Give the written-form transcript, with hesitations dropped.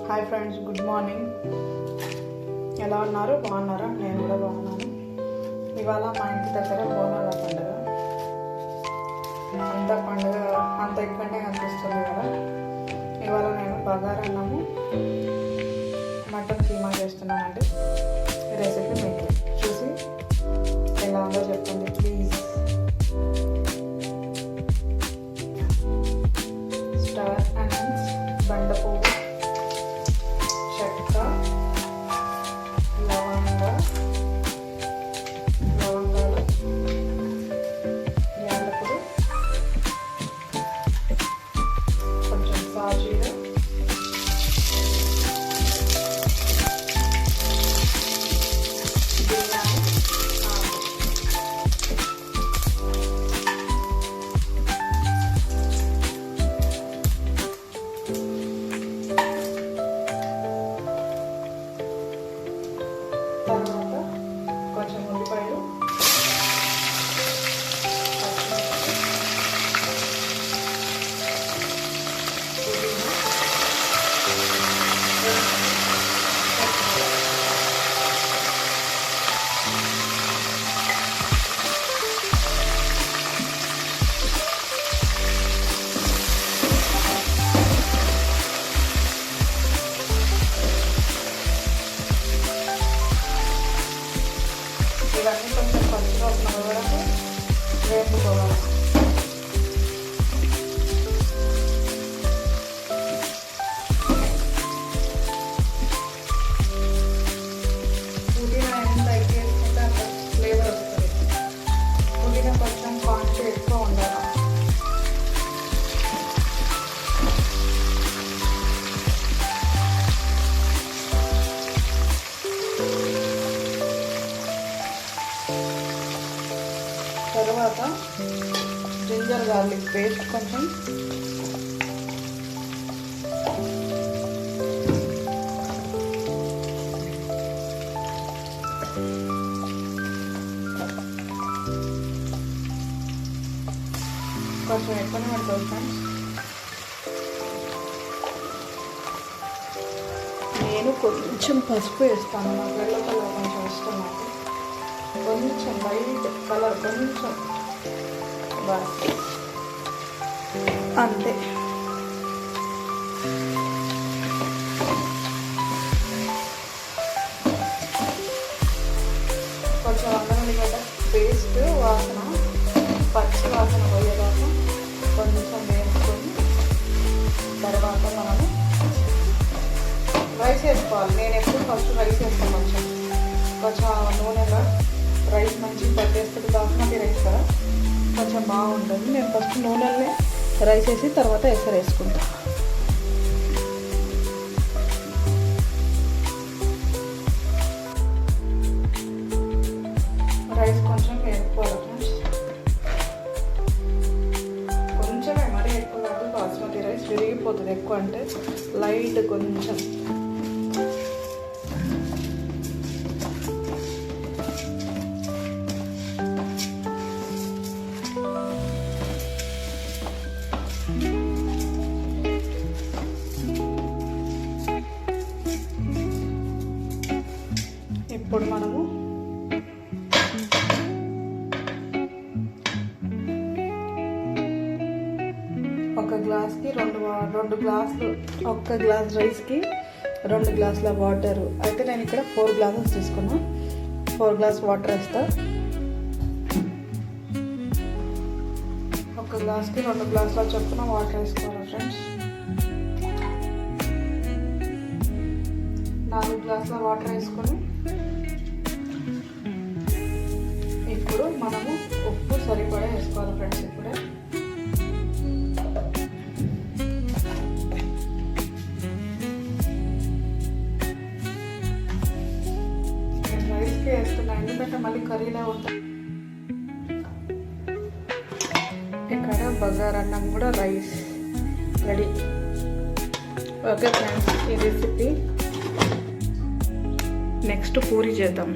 Hi friends, good morning. ఎలా ఉన్నారు? బాగున్నారా? నేను కూడా బాగున్నాను. ఇవాళ మా ఇంటి దగ్గర బోనాల పండుగ. అంత ఇక్కడనే కనిపిస్తుంది కదా. ఇవాళ నేను బగారా అన్నము మటన్ కీమా చేస్తున్నానండి. ఈ రెసిపీ మీకు చూసి ఎలా ఉందో చెప్పండి ప్లీజ్. స్టార్ ఆనియన్స్, బండ పువ్వు, చెక్క, లవంగాలు, యాలకులు, కొంచెం సాజీర, బిర్యానీ ఆకు. తర్వాత కొంచెం ఉల్లిపాయలు, ఇవన్నీ కొంచెం పచ్చిగా ఉన్న వరకు వేపుకోవాలి. పుదీనా ఎంత వేసుకుంటే అంత ఫ్లేవర్ వస్తుంది. పుదీనా కొంచెం క్వాంటిటీ ఎక్కువ ఉండాలి. తర్వాత జింజర్ గార్లిక్ పేస్ట్ కొంచెం, కొంచెం ఎక్కువనే పడుతుంది ఫ్రెండ్స్. నేను కొంచెం పసుపు వేస్తాను, నాకు ఎల్లో కలర్ కొంచెం ఇష్టం. నాకు కొంచెం వైట్ కలర్, కొంచెం బస్ అంతే. కొంచెం అల్లం ఎల్లిగడ్డ పేస్ట్ వాసన, పచ్చి వాసన పోయేదాకా కొంచెం వేసుకొని తర్వాత మనము రైస్ వేసుకోవాలి. నేను ఎప్పుడు ఫస్ట్ రైస్ వేస్తాను. కొంచెం నూనెలో రైస్ మంచిగా పట్టేస్తుంది. బాస్మతి రైస్ కదా, కొంచెం బాగుంటుంది. నేను ఫస్ట్ నూనెలనే రైస్ వేసి తర్వాత ఎసరు వేసుకుంటాను. రైస్ కొంచెం వేసుకోవాలి ఫ్రెండ్స్, కొంచెమే, మరీ ఎక్కువ కాదు. బాస్మతి రైస్ విరిగిపోతుంది ఎక్కువ అంటే, లైట్ కొంచెం. ఇప్పుడు మనము ఒక గ్లాస్కి రెండు గ్లాసులు, ఒక్క గ్లాస్ రైస్కి 2 గ్లాసుల వాటరు. అయితే నేను ఇక్కడ 4 గ్లాసెస్ తీసుకున్నా. 4 గ్లాస్ వాటర్ వేస్తా. ఒక గ్లాస్కి 2 గ్లాసుల చొప్పున వాటర్ వేసుకోవాలి ఫ్రెండ్స్. 4 గ్లాసుల వాటర్ వేసుకొని ఇప్పుడు మనము ఉప్పు సరిపడా వేసుకోవాలి ఫ్రెండ్స్. ఇప్పుడే నేను రైస్కి వేస్తున్నాను, ఎందుకంటే మళ్ళీ కర్రీలో ఉంటుంది. ఇక్కడ బగారా అన్నం కూడా రైస్ రెడీ. ఓకే ఫ్రెండ్స్, ఈ రెసిపీ నెక్స్ట్ పూరి చేద్దాం.